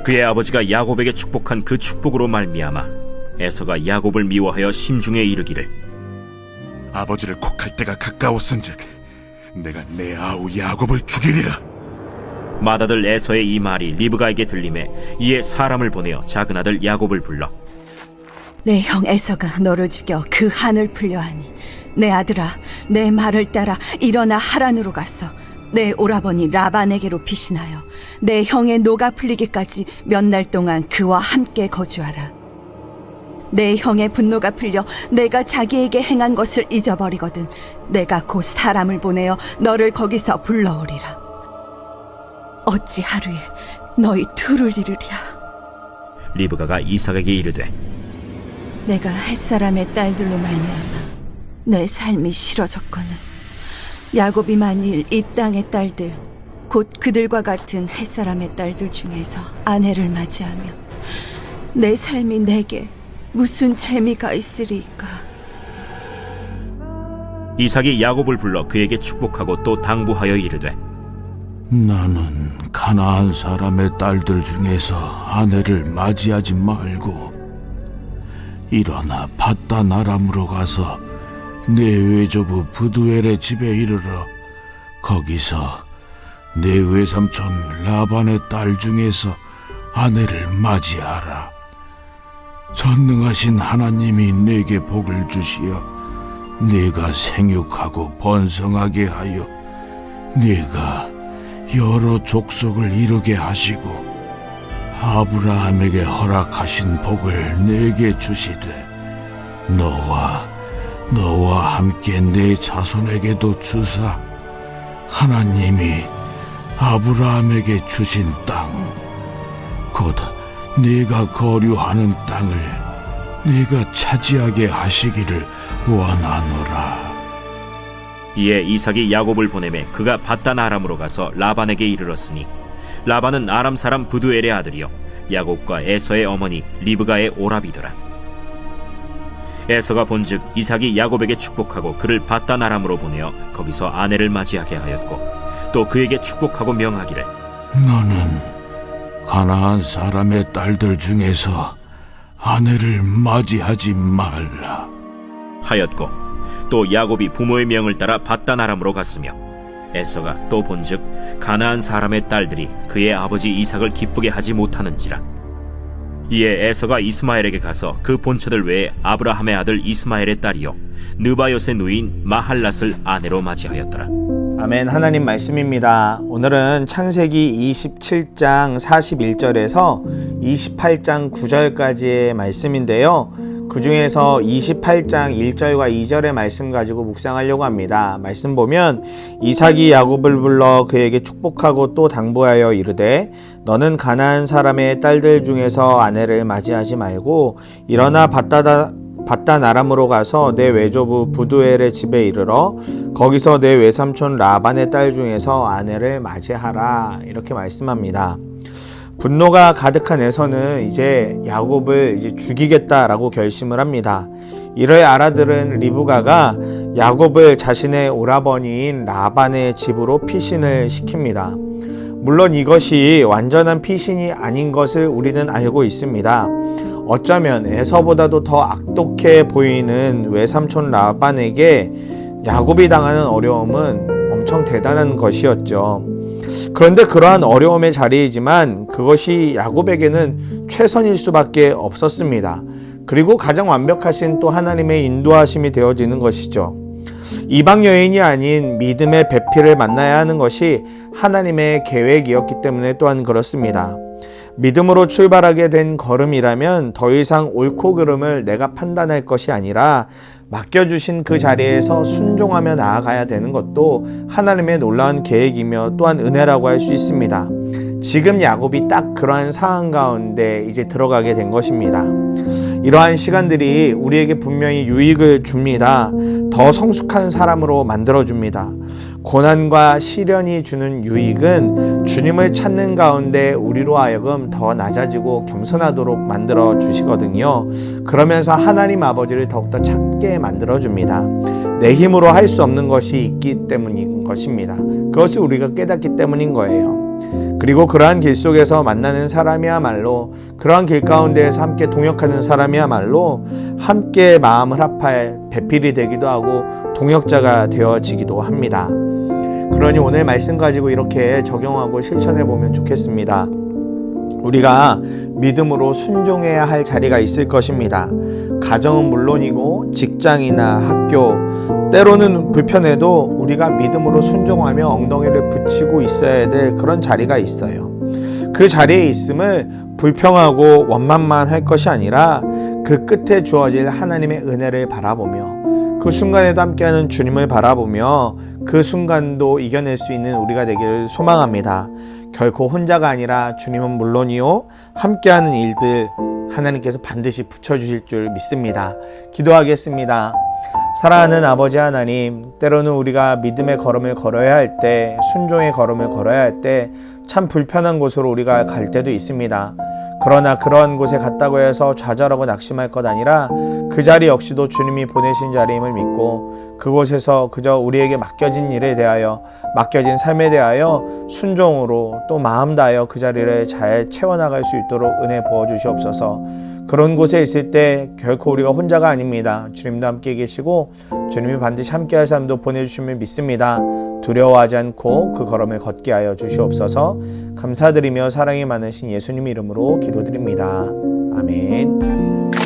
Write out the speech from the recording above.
그의 아버지가 야곱에게 축복한 그 축복으로 말미암아 에서가 야곱을 미워하여 심중에 이르기를 아버지를 곡할 때가 가까웠은즉 내가 내 아우 야곱을 죽이리라. 맏아들 에서의 이 말이 리브가에게 들리매 이에 사람을 보내어 작은 아들 야곱을 불러 내 형 에서가 너를 죽여 그 한을 풀려하니 내 아들아, 내 말을 따라 일어나 하란으로 가서 내 오라버니 라반에게로 피신하여 내 형의 노가 풀리기까지 몇 날 동안 그와 함께 거주하라. 내 형의 분노가 풀려 내가 자기에게 행한 것을 잊어버리거든 내가 곧 사람을 보내어 너를 거기서 불러오리라. 어찌 하루에 너희 둘을 이루랴. 리브가가 이삭에게 이르되 내가 햇사람의 딸들로 말미암아 내 삶이 싫어졌거늘 야곱이 만일 이 땅의 딸들 곧 그들과 같은 햇사람의 딸들 중에서 아내를 맞이하면 내 삶이 내게 무슨 재미가 있으리까. 이삭이 야곱을 불러 그에게 축복하고 또 당부하여 이르되 나는 가나안 사람의 딸들 중에서 아내를 맞이하지 말고 일어나 밧단 아람으로 가서 내 외조부 부두엘의 집에 이르러 거기서 내 외삼촌 라반의 딸 중에서 아내를 맞이하라. 전능하신 하나님이 내게 복을 주시어 네가 생육하고 번성하게 하여 네가 여러 족속을 이루게 하시고 아브라함에게 허락하신 복을 내게 주시되 너와 함께 내 자손에게도 주사 하나님이 아브라함에게 주신 땅 곧 네가 거류하는 땅을 네가 차지하게 하시기를 원하노라. 이에 이삭이 야곱을 보내매 그가 밧단 아람으로 가서 라반에게 이르렀으니 라반은 아람 사람 부두엘의 아들이요 야곱과 에서의 어머니 리브가의 오라비더라. 에서가 본즉 이삭이 야곱에게 축복하고 그를 밧단 아람으로 보내어 거기서 아내를 맞이하게 하였고 또 그에게 축복하고 명하기를 너는 가나안 사람의 딸들 중에서 아내를 맞이하지 말라 하였고 또 야곱이 부모의 명을 따라 밧단 아람으로 갔으며 에서가 또 본즉 가나안 사람의 딸들이 그의 아버지 이삭을 기쁘게 하지 못하는지라. 이에 에서가 이스마엘에게 가서 그 본처들 외에 아브라함의 아들 이스마엘의 딸이요 느바요의 누인 마할랏을 아내로 맞이하였더라. 아멘. 하나님 말씀입니다. 오늘은 창세기 27장 41절에서 28장 9절까지의 말씀인데요. 그 중에서 28장 1절과 2절의 말씀 가지고 묵상하려고 합니다. 말씀 보면 이삭이 야곱을 불러 그에게 축복하고 또 당부하여 이르되 너는 가나안 사람의 딸들 중에서 아내를 맞이하지 말고 일어나 밧단 아람으로 가서 내 외조부 부두엘의 집에 이르러 거기서 내 외삼촌 라반의 딸 중에서 아내를 맞이하라. 이렇게 말씀합니다. 분노가 가득한 에서는 이제 야곱을 죽이겠다라고 결심을 합니다. 이를 알아들은 리브가가 야곱을 자신의 오라버니인 라반의 집으로 피신을 시킵니다. 물론 이것이 완전한 피신이 아닌 것을 우리는 알고 있습니다. 어쩌면 에서보다도 더 악독해 보이는 외삼촌 라반에게 야곱이 당하는 어려움은 엄청 대단한 것이었죠. 그런데 그러한 어려움의 자리이지만 그것이 야곱에게는 최선일 수밖에 없었습니다. 그리고 가장 완벽하신 또 하나님의 인도하심이 되어지는 것이죠. 이방 여인이 아닌 믿음의 배필을 만나야 하는 것이 하나님의 계획이었기 때문에 또한 그렇습니다. 믿음으로 출발하게 된 걸음이라면 더 이상 옳고 그름을 내가 판단할 것이 아니라 맡겨주신 그 자리에서 순종하며 나아가야 되는 것도 하나님의 놀라운 계획이며 또한 은혜라고 할 수 있습니다. 지금 야곱이 딱 그러한 상황 가운데 이제 들어가게 된 것입니다. 이러한 시간들이 우리에게 분명히 유익을 줍니다. 더 성숙한 사람으로 만들어줍니다. 고난과 시련이 주는 유익은 주님을 찾는 가운데 우리로 하여금 더 낮아지고 겸손하도록 만들어 주시거든요. 그러면서 하나님 아버지를 더욱더 찾게 만들어 줍니다. 내 힘으로 할 수 없는 것이 있기 때문인 것입니다. 그것을 우리가 깨닫기 때문인 거예요. 그리고 그러한 길 속에서 만나는 사람이야말로, 그러한 길 가운데에서 함께 동역하는 사람이야말로 함께 마음을 합할 배필이 되기도 하고 동역자가 되어지기도 합니다. 그러니 오늘 말씀 가지고 이렇게 적용하고 실천해 보면 좋겠습니다. 우리가 믿음으로 순종해야 할 자리가 있을 것입니다. 가정은 물론이고 직장이나 학교, 때로는 불편해도 우리가 믿음으로 순종하며 엉덩이를 붙이고 있어야 될 그런 자리가 있어요. 그 자리에 있음을 불평하고 원망만 할 것이 아니라 그 끝에 주어질 하나님의 은혜를 바라보며 그 순간에도 함께하는 주님을 바라보며 그 순간도 이겨낼 수 있는 우리가 되기를 소망합니다. 결코 혼자가 아니라 주님은 물론이요 함께하는 일들 하나님께서 반드시 붙여주실 줄 믿습니다. 기도하겠습니다. 사랑하는 아버지 하나님, 때로는 우리가 믿음의 걸음을 걸어야 할 때, 순종의 걸음을 걸어야 할 때 참 불편한 곳으로 우리가 갈 때도 있습니다. 그러나 그러한 곳에 갔다고 해서 좌절하고 낙심할 것 아니라 그 자리 역시도 주님이 보내신 자리임을 믿고 그곳에서 그저 우리에게 맡겨진 일에 대하여, 맡겨진 삶에 대하여 순종으로 또 마음 다하여 그 자리를 잘 채워나갈 수 있도록 은혜 부어주시옵소서. 그런 곳에 있을 때 결코 우리가 혼자가 아닙니다. 주님도 함께 계시고 주님이 반드시 함께 할 사람도 보내주심을 믿습니다. 두려워하지 않고 그 걸음을 걷게 하여 주시옵소서. 감사드리며 사랑이 많으신 예수님 이름으로 기도드립니다. 아멘.